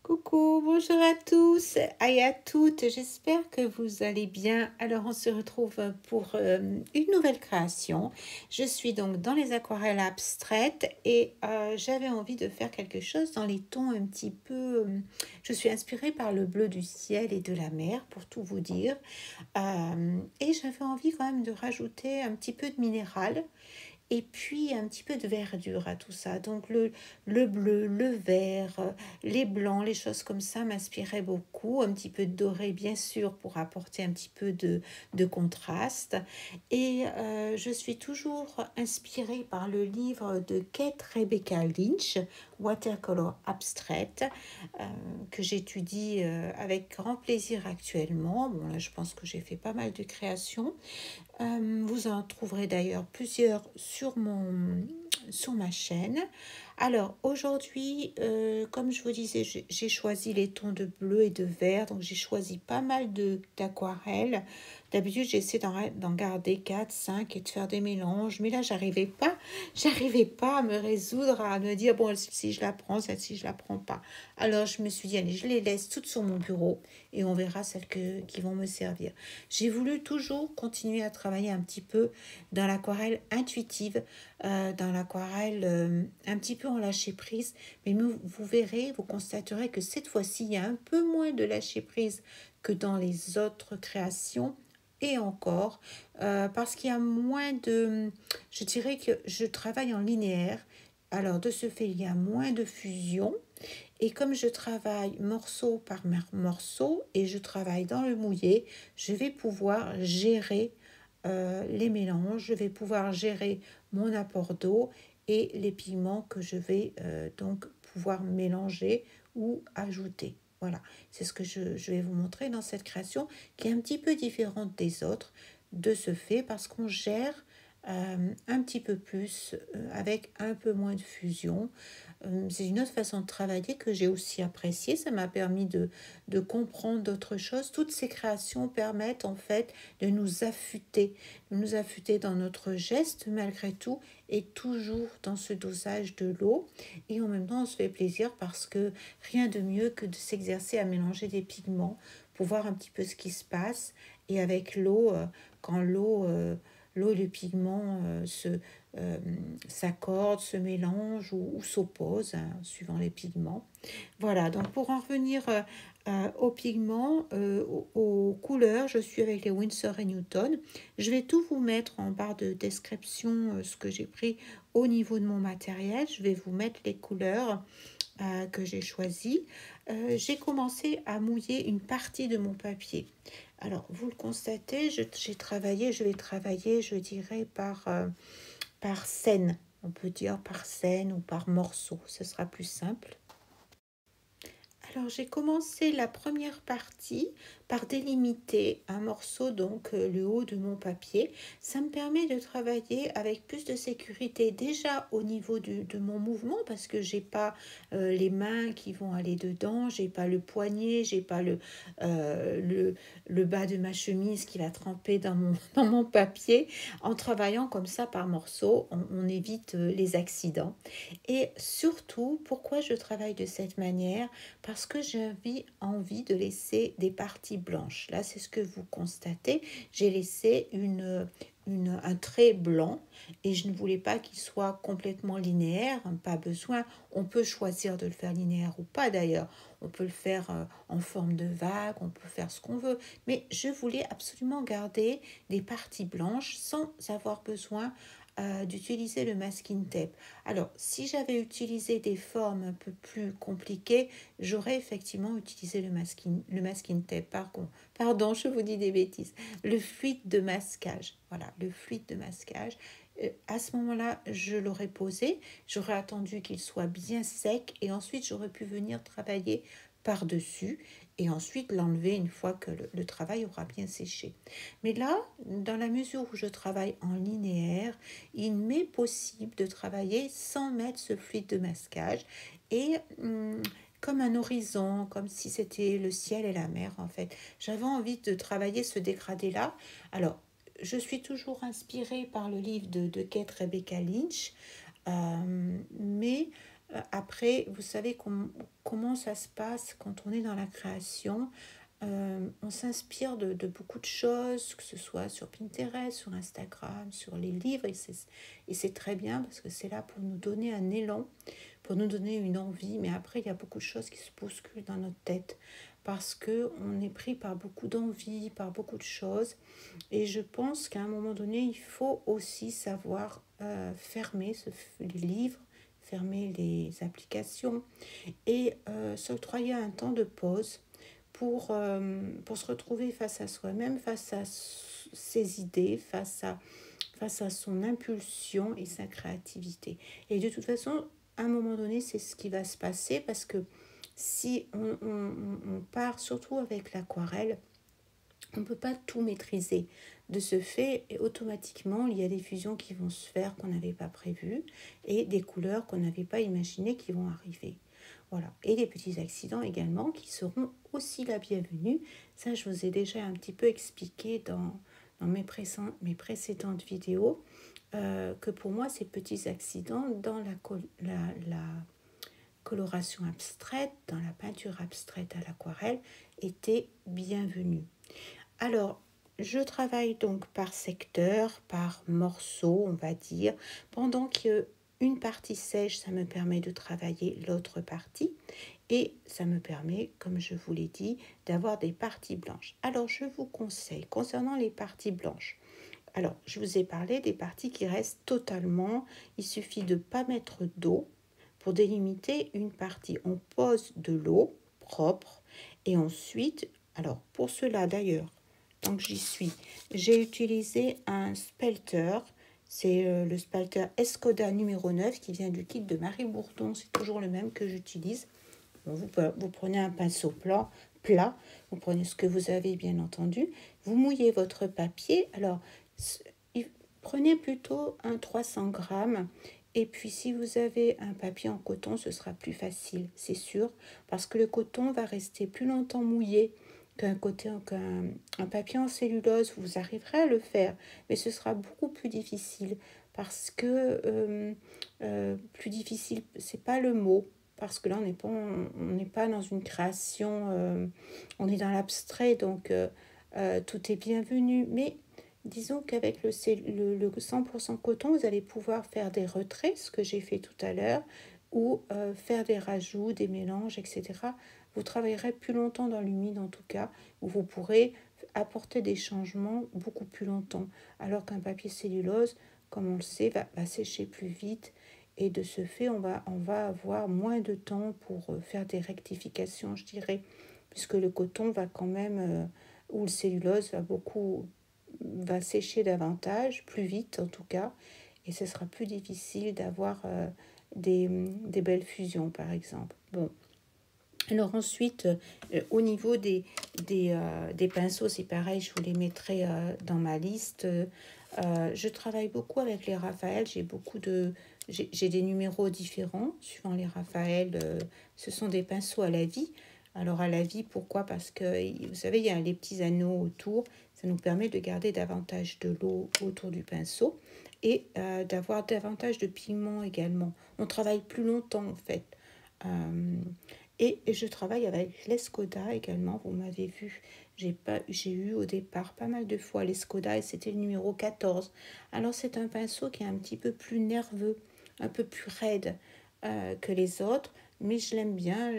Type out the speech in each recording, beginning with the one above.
Coucou, bonjour à tous et à toutes, j'espère que vous allez bien. Alors on se retrouve pour une nouvelle création. Je suis donc dans les aquarelles abstraites et j'avais envie de faire quelque chose dans les tons un petit peu... je suis inspirée par le bleu du ciel et de la mer pour tout vous dire. Et j'avais envie quand même de rajouter un petit peu de minéral et puis un petit peu de verdure à tout ça. Donc le bleu, le vert, les blancs, les choses comme ça m'inspiraient beaucoup. Un petit peu de doré bien sûr pour apporter un petit peu de contraste. Et je suis toujours inspirée par le livre de Kate Rebecca Lynch, Watercolor Abstract, que j'étudie avec grand plaisir actuellement. Bon là je pense que j'ai fait pas mal de créations. Vous en trouverez d'ailleurs plusieurs sur ma chaîne. Alors aujourd'hui, comme je vous disais, j'ai choisi les tons de bleu et de vert, donc j'ai choisi pas mal d'aquarelles. D'habitude, j'essaie d'en garder 4, 5 et de faire des mélanges, mais là, j'arrivais pas à me résoudre à me dire, bon, si je la prends, si je la prends pas. Alors, je me suis dit, allez, je les laisse toutes sur mon bureau et on verra celles qui vont me servir. J'ai voulu toujours continuer à travailler un petit peu dans l'aquarelle intuitive, dans l'aquarelle un petit peu en lâcher prise, mais vous verrez, vous constaterez que cette fois-ci, il y a un peu moins de lâcher prise que dans les autres créations. Et encore, parce qu'il y a moins de... Je dirais que je travaille en linéaire. Alors, de ce fait, il y a moins de fusion. Et comme je travaille morceau par morceau et je travaille dans le mouillé, je vais pouvoir gérer les mélanges, je vais pouvoir gérer mon apport d'eau et les pigments que je vais donc pouvoir mélanger ou ajouter. Voilà, c'est ce que je vais vous montrer dans cette création qui est un petit peu différente des autres de ce fait parce qu'on gère un petit peu plus avec un peu moins de fusion. C'est une autre façon de travailler que j'ai aussi appréciée. Ça m'a permis de comprendre d'autres choses. Toutes ces créations permettent en fait de nous affûter dans notre geste malgré tout et toujours dans ce dosage de l'eau. Et en même temps, on se fait plaisir parce que rien de mieux que de s'exercer à mélanger des pigments pour voir un petit peu ce qui se passe. Et avec l'eau, quand l'eau et le pigment euh, s'accordent, se mélangent ou s'opposent, hein, suivant les pigments. Voilà, donc pour en revenir aux pigments, aux couleurs, je suis avec les Winsor et Newton. Je vais tout vous mettre en barre de description, ce que j'ai pris au niveau de mon matériel. Je vais vous mettre les couleurs que j'ai choisies. J'ai commencé à mouiller une partie de mon papier. Alors, vous le constatez, je vais travailler, je dirais, par scène. On peut dire par scène ou par morceau, ce sera plus simple. Alors j'ai commencé la première partie par délimiter un morceau, donc le haut de mon papier. Ça me permet de travailler avec plus de sécurité déjà au niveau de mon mouvement parce que j'ai pas les mains qui vont aller dedans, j'ai pas le poignet, j'ai pas le bas de ma chemise qui va tremper dans mon papier. En travaillant comme ça par morceaux, on évite les accidents. Et surtout, pourquoi je travaille de cette manière? Parce que j'avais envie de laisser des parties blanches. Là, c'est ce que vous constatez. J'ai laissé un trait blanc et je ne voulais pas qu'il soit complètement linéaire. Pas besoin. On peut choisir de le faire linéaire ou pas d'ailleurs. On peut le faire en forme de vague, on peut faire ce qu'on veut. Mais je voulais absolument garder des parties blanches sans avoir besoin d'utiliser le masking tape. Alors, si j'avais utilisé des formes un peu plus compliquées, j'aurais effectivement utilisé le masking tape. Pardon, je vous dis des bêtises. Le fluide de masquage. Voilà, le fluide de masquage. À ce moment-là, je l'aurais posé. J'aurais attendu qu'il soit bien sec et ensuite j'aurais pu venir travailler par-dessus et ensuite l'enlever une fois que le travail aura bien séché. Mais là, dans la mesure où je travaille en linéaire, il m'est possible de travailler sans mettre ce fluide de masquage et comme un horizon, comme si c'était le ciel et la mer en fait. J'avais envie de travailler ce dégradé-là. Alors, je suis toujours inspirée par le livre de Kate Rebecca Lynch, mais après, vous savez comment ça se passe quand on est dans la création. On s'inspire de beaucoup de choses, que ce soit sur Pinterest, sur Instagram, sur les livres, et c'est très bien parce que c'est là pour nous donner un élan, pour nous donner une envie, mais après, il y a beaucoup de choses qui se bousculent dans notre tête parce qu'on est pris par beaucoup d'envie, par beaucoup de choses, et je pense qu'à un moment donné, il faut aussi savoir fermer les livres, fermer les applications et s'octroyer un temps de pause pour se retrouver face à soi-même, face à ses idées, face à son impulsion et sa créativité. Et de toute façon, à un moment donné, c'est ce qui va se passer parce que si on part surtout avec l'aquarelle, on ne peut pas tout maîtriser. De ce fait, automatiquement, il y a des fusions qui vont se faire qu'on n'avait pas prévues et des couleurs qu'on n'avait pas imaginées qui vont arriver. Voilà. Et des petits accidents également qui seront aussi la bienvenue. Ça, je vous ai déjà un petit peu expliqué dans mes précédentes vidéos que pour moi, ces petits accidents dans la coloration abstraite, dans la peinture abstraite à l'aquarelle, étaient bienvenus. Alors, je travaille donc par secteur, par morceau, on va dire. Pendant qu'une partie sèche, ça me permet de travailler l'autre partie. Et ça me permet, comme je vous l'ai dit, d'avoir des parties blanches. Alors, je vous conseille, concernant les parties blanches, alors, je vous ai parlé des parties qui restent totalement. Il suffit de ne pas mettre d'eau pour délimiter une partie. On pose de l'eau propre et ensuite, alors pour cela d'ailleurs, tant que j'y suis, j'ai utilisé un spelter. C'est le spelter Escoda numéro 9 qui vient du kit de Marie Bourdon. C'est toujours le même que j'utilise. Bon, vous prenez un pinceau plat, vous prenez ce que vous avez bien entendu, vous mouillez votre papier. Alors, prenez plutôt un 300 grammes. Et puis, si vous avez un papier en coton, ce sera plus facile, c'est sûr, parce que le coton va rester plus longtemps mouillé qu'un papier en cellulose. Vous arriverez à le faire, mais ce sera beaucoup plus difficile parce que plus difficile, c'est pas le mot. Parce que là, on n'est pas dans une création, on est dans l'abstrait, donc tout est bienvenu. Mais disons qu'avec le 100% coton, vous allez pouvoir faire des retraits, ce que j'ai fait tout à l'heure, ou faire des rajouts, des mélanges, etc. Vous travaillerez plus longtemps dans l'humide en tout cas, où vous pourrez apporter des changements beaucoup plus longtemps. Alors qu'un papier cellulose, comme on le sait, va sécher plus vite. Et de ce fait, on va avoir moins de temps pour faire des rectifications, je dirais, puisque le coton va quand même, ou le cellulose va sécher davantage, plus vite en tout cas, et ce sera plus difficile d'avoir des belles fusions, par exemple. Bon. Alors ensuite, au niveau des pinceaux, c'est pareil, je vous les mettrai dans ma liste. Je travaille beaucoup avec les Raphaël, j'ai des numéros différents suivant les Raphaël. Ce sont des pinceaux à la vie. Alors à la vie, pourquoi? Parce que vous savez, il y a les petits anneaux autour. Ça nous permet de garder davantage de l'eau autour du pinceau et d'avoir davantage de pigments également. On travaille plus longtemps en fait. Et je travaille avec l'Escoda également, vous m'avez vu. J'ai eu au départ pas mal de fois l'Escoda et c'était le numéro 14. Alors c'est un pinceau qui est un petit peu plus nerveux, un peu plus raide que les autres, mais je l'aime bien,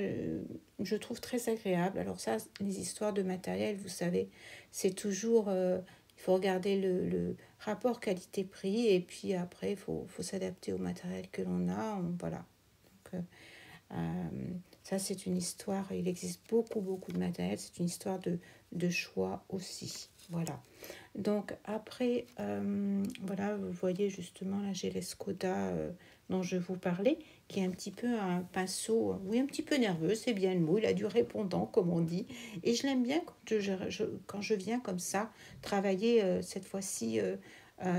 je trouve très agréable. Alors ça, les histoires de matériel, vous savez, c'est toujours, il faut regarder le rapport qualité-prix et puis après, il faut s'adapter au matériel que l'on a. Voilà. Donc, ça, c'est une histoire, il existe beaucoup de matériel, c'est une histoire de choix aussi. Voilà. Donc après, voilà, vous voyez justement, là j'ai l'Escoda dont je vous parlais, qui est un petit peu un pinceau, oui, un petit peu nerveux, c'est bien le mot, il a du répondant, comme on dit. Et je l'aime bien quand je viens comme ça, travailler cette fois-ci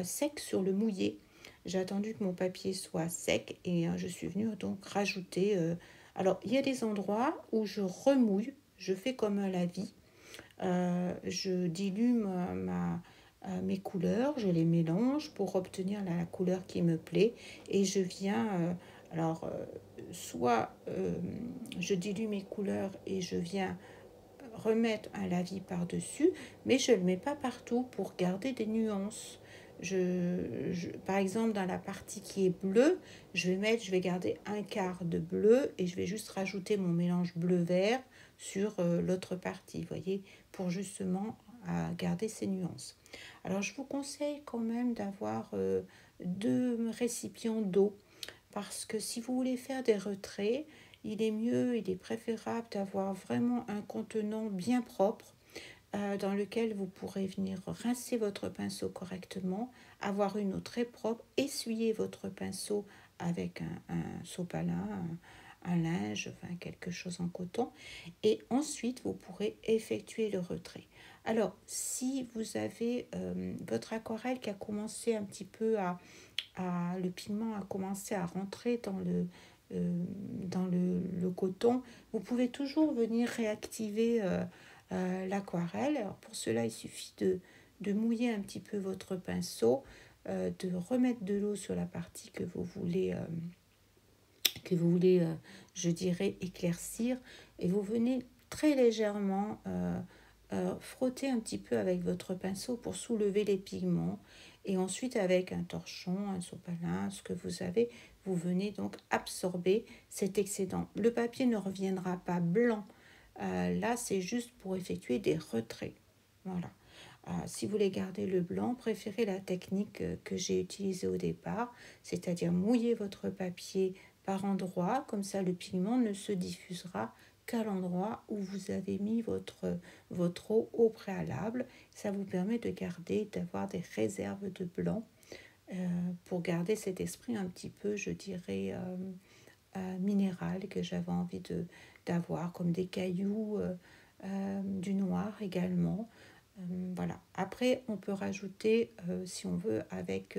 sec sur le mouillé. J'ai attendu que mon papier soit sec et je suis venue donc rajouter. Alors, il y a des endroits où je remouille, je fais comme un lavis. Je dilue mes couleurs, je les mélange pour obtenir la couleur qui me plaît et je viens, alors, soit je dilue mes couleurs et je viens remettre un lavis par-dessus, mais je ne le mets pas partout pour garder des nuances. Par exemple, dans la partie qui est bleue, je vais garder un quart de bleu et je vais juste rajouter mon mélange bleu-vert sur l'autre partie, vous voyez, pour justement garder ces nuances. Alors, je vous conseille quand même d'avoir 2 récipients d'eau parce que si vous voulez faire des retraits, il est préférable d'avoir vraiment un contenant bien propre dans lequel vous pourrez venir rincer votre pinceau correctement, avoir une eau très propre, essuyer votre pinceau avec un sopalin, un linge, enfin quelque chose en coton, et ensuite vous pourrez effectuer le retrait. Alors, si vous avez votre aquarelle qui a commencé un petit peu le pigment a commencé à rentrer dans le coton, vous pouvez toujours venir réactiver l'aquarelle. Alors pour cela, il suffit de mouiller un petit peu votre pinceau, de remettre de l'eau sur la partie que vous voulez, je dirais, éclaircir, et vous venez très légèrement frotter un petit peu avec votre pinceau pour soulever les pigments, et ensuite avec un torchon, un sopalin, ce que vous avez, vous venez donc absorber cet excédent. Le papier ne reviendra pas blanc, là c'est juste pour effectuer des retraits. Voilà. Si vous voulez garder le blanc, préférez la technique que j'ai utilisée au départ, c'est-à-dire mouiller votre papier par endroits, comme ça le pigment ne se diffusera qu'à l'endroit où vous avez mis votre eau au préalable. Ça vous permet d'avoir des réserves de blanc pour garder cet esprit un petit peu, je dirais, minéral que j'avais envie d'avoir, comme des cailloux, du noir également. Voilà. Après, on peut rajouter, si on veut, avec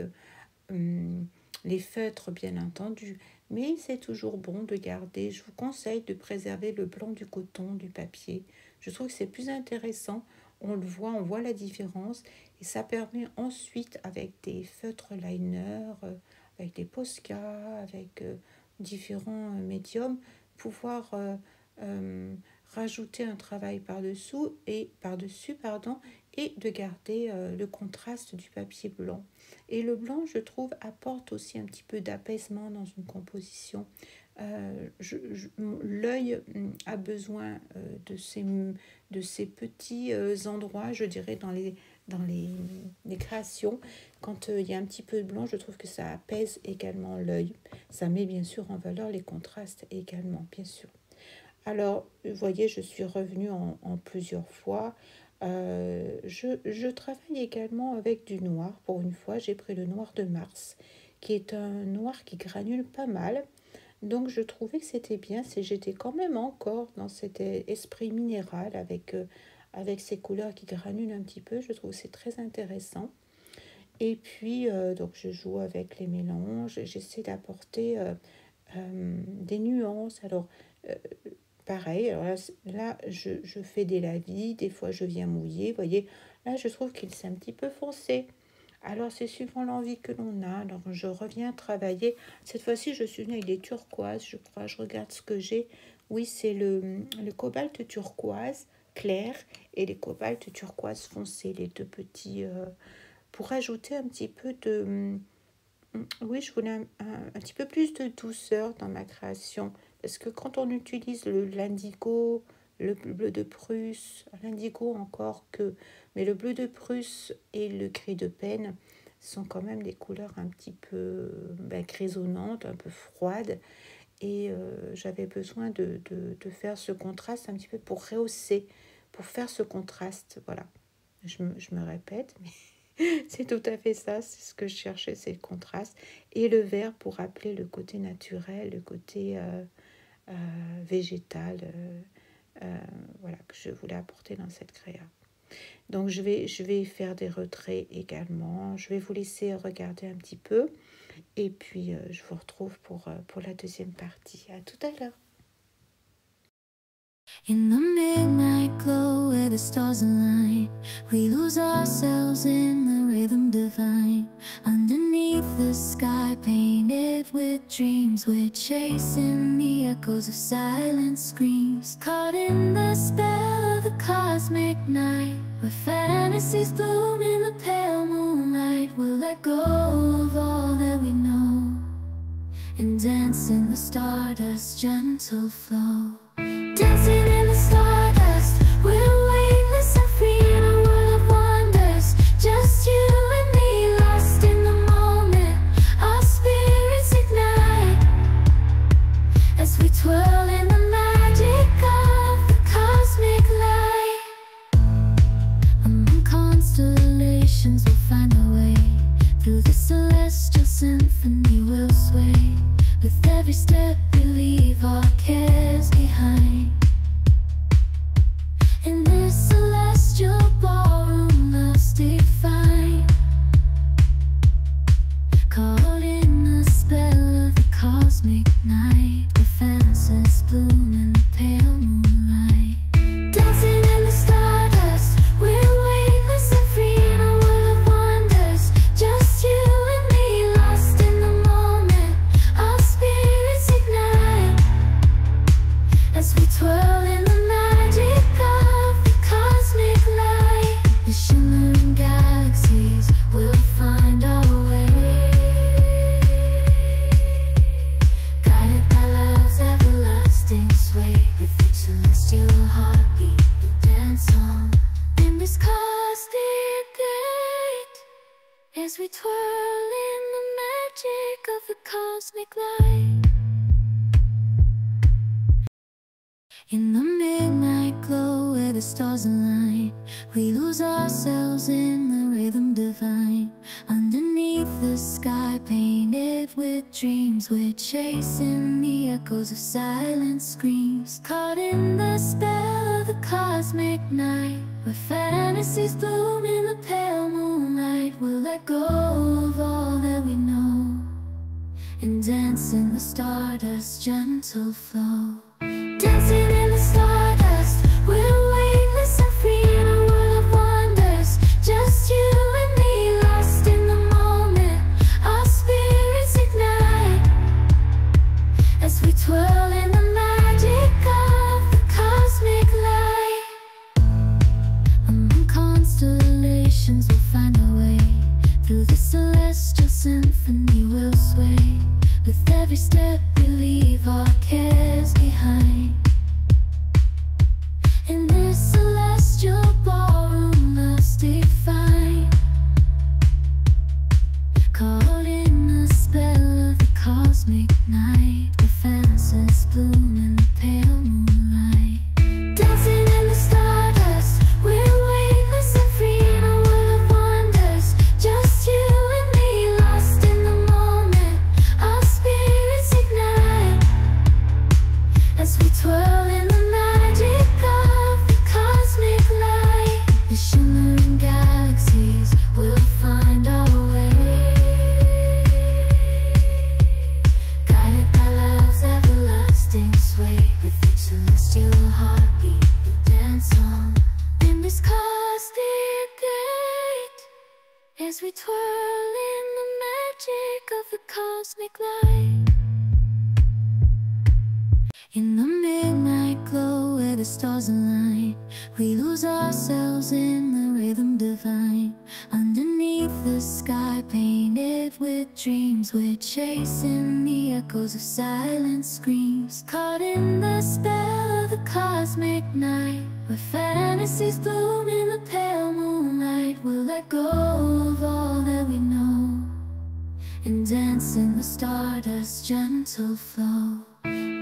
les feutres, bien entendu. Mais c'est toujours bon de garder, je vous conseille de préserver le blanc du coton, du papier. Je trouve que c'est plus intéressant. On voit la différence. Et ça permet ensuite, avec des feutres liner, avec des Posca, avec différents médiums, pouvoir rajouter un travail par-dessus, pardon, et de garder le contraste du papier blanc. Et le blanc, je trouve, apporte aussi un petit peu d'apaisement dans une composition. L'œil a besoin de ces petits endroits, je dirais, dans les créations. Quand il y a un petit peu de blanc, je trouve que ça apaise également l'œil. Ça met bien sûr en valeur les contrastes également, bien sûr. Alors, vous voyez, je suis revenue en plusieurs fois. Je travaille également avec du noir. Pour une fois, j'ai pris le noir de Mars, qui est un noir qui granule pas mal. Donc, je trouvais que c'était bien. J'étais quand même encore dans cet esprit minéral avec ces couleurs qui granulent un petit peu. Je trouve que c'est très intéressant. Et puis, donc, je joue avec les mélanges. J'essaie d'apporter des nuances. Alors, euh, pareil, alors là je fais des lavis, des fois je viens mouiller, vous voyez, là je trouve qu'il s'est un petit peu foncé. Alors c'est suivant l'envie que l'on a, alors je reviens travailler. Cette fois-ci je suis venue avec des turquoises, je crois, je regarde ce que j'ai. Oui, c'est le cobalt turquoise clair et les cobalt turquoise foncé, les deux petits, pour ajouter un petit peu de... Oui, je voulais un petit peu plus de douceur dans ma création. Parce que quand on utilise l'indigo, le bleu de Prusse, l'indigo encore que, mais le bleu de Prusse et le gris de Peine sont quand même des couleurs un petit peu grisonnantes, un peu froides. Et j'avais besoin de faire ce contraste un petit peu pour rehausser, pour faire ce contraste. Voilà, je me répète, mais C'est tout à fait ça, c'est ce que je cherchais, c'est le contraste. Et le vert pour rappeler le côté naturel, le côté végétal, voilà, que je voulais apporter dans cette créa. Donc je vais faire des retraits également. Je vais vous laisser regarder un petit peu. Et puis je vous retrouve pour la deuxième partie. À tout à l'heure. In the midnight glow where the stars align, we lose ourselves in the rhythm divine. Underneath the sky painted with dreams, we're chasing the echoes of silent screams. Caught in the spell of the cosmic night, where fantasies bloom in the pale moonlight. We'll let go of all that we know and dance in the stardust's gentle flow. Dancing in the stardust, we're weightless and free in a world of wonders. Just you and me, lost in the moment. Our spirits ignite as we twirl in the magic of the cosmic light. Among constellations we'll find our way. Through the celestial symphony we'll sway. With every step we leave our cares behind. In this celestial ballroom, love's defined. Caught in the spell of the cosmic night, where fantasies bloom in the pale moonlight. Dancing in the stardust, we're weightless and free in a world of wonders. Just you and me, lost in the moment. Our spirits ignite as we twirl in the magic of the cosmic light. The shimmering galaxies will find our way, guided by love's everlasting sway. With each celestial heartbeat we'll dance on in this cosmic gate, as we twirl in the magic of the cosmic light. In the midnight glow where the stars align, we lose ourselves in the rhythm divine. Underneath the sky painted with dreams, we're chasing the echoes of silent screams. Caught in the spell of the cosmic night, where fantasies bloom in the pale moonlight. We'll let go of all that we know and dance in the stardust's gentle flow. Dancing in the stardust, we're weightless and free in a world of wonders. Just you and me, lost in the moment. Our spirits ignite as we twirl in the magic of the cosmic light. Among constellations we'll find our way. Through the celestial symphony we'll sway. With every step we leave our cares behind. In this celestial ballroom, love's defined. Caught in the spell of the cosmic night, where fantasies bloom in the pale moonlight. Dancing in the stardust, we're weightless and free in a world of wonders. Just you and me, lost in the moment. Our spirits ignite as we twirl in the magic of the cosmic light. The shimmering galaxies will find our way, guided by love's everlasting sway. With each celestial heartbeat we'll dance on in this cosmic gate, as we twirl in the magic of the cosmic light. In the midnight glow where the stars align, we lose ourselves in the rhythm divine. Underneath the sky painted with dreams, we're chasing the echoes of silent screams. Caught in the spell of the cosmic night, where fantasies bloom in the pale moonlight. We'll let go of all that we know and dance in the stardust's gentle flow.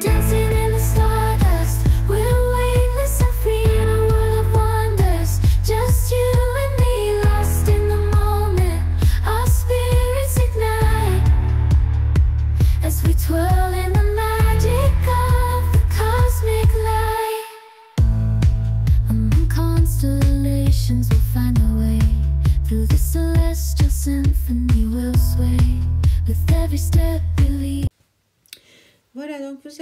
Dancing in the stardust, we're weightless and free in a world of wonders. Just you and me, lost in the moment.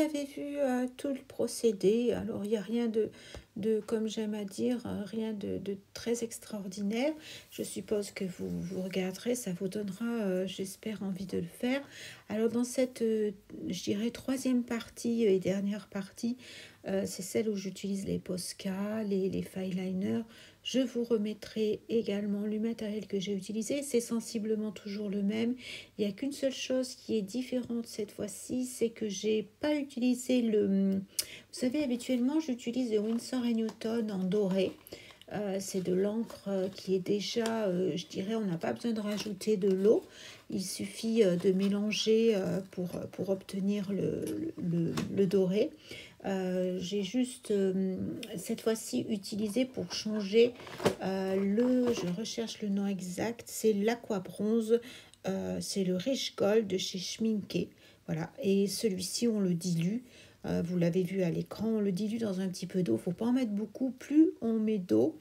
avez vu tout le procédé. Alors, il n'y a rien comme j'aime à dire, rien de très extraordinaire. Je suppose que vous regarderez, ça vous donnera, j'espère, envie de le faire. Alors, dans cette, je dirais, troisième partie et dernière partie, c'est celle où j'utilise les Posca, les fileliners. Je vous remettrai également le matériel que j'ai utilisé. C'est sensiblement toujours le même. Il n'y a qu'une seule chose qui est différente cette fois-ci, c'est que j'ai pas utilisé le... Vous savez, habituellement, j'utilise le Winsor & Newton en doré. C'est de l'encre qui est déjà, je dirais, on n'a pas besoin de rajouter de l'eau. Il suffit de mélanger pour obtenir le doré. J'ai juste cette fois-ci utilisé pour changer je recherche le nom exact, c'est l'Aqua Bronze, c'est le Rich Gold de chez Schmincke. Voilà, et celui-ci on le dilue. Vous l'avez vu à l'écran, on le dilue dans un petit peu d'eau. Il ne faut pas en mettre beaucoup. Plus on met d'eau,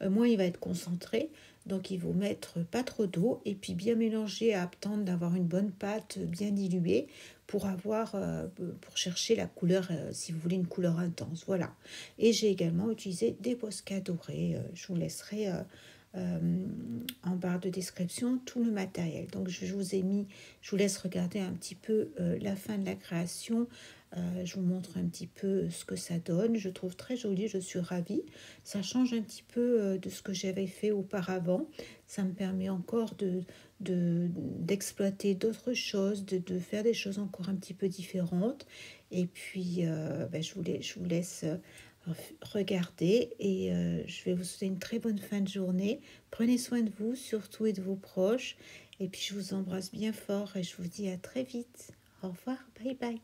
moins il va être concentré. Donc il faut mettre pas trop d'eau et puis bien mélanger à attendre d'avoir une bonne pâte bien diluée pour pour chercher la couleur, si vous voulez une couleur intense. Voilà. Et j'ai également utilisé des Posca dorés. Je vous laisserai en barre de description tout le matériel. Donc je vous laisse regarder un petit peu la fin de la création. Je vous montre un petit peu ce que ça donne. Je trouve très joli, je suis ravie. Ça change un petit peu de ce que j'avais fait auparavant. Ça me permet encore d'exploiter d'autres choses, de faire des choses encore un petit peu différentes. Et puis, je vous laisse regarder et je vais vous souhaiter une très bonne fin de journée. Prenez soin de vous, surtout, et de vos proches. Et puis, je vous embrasse bien fort et je vous dis à très vite. Au revoir, bye bye.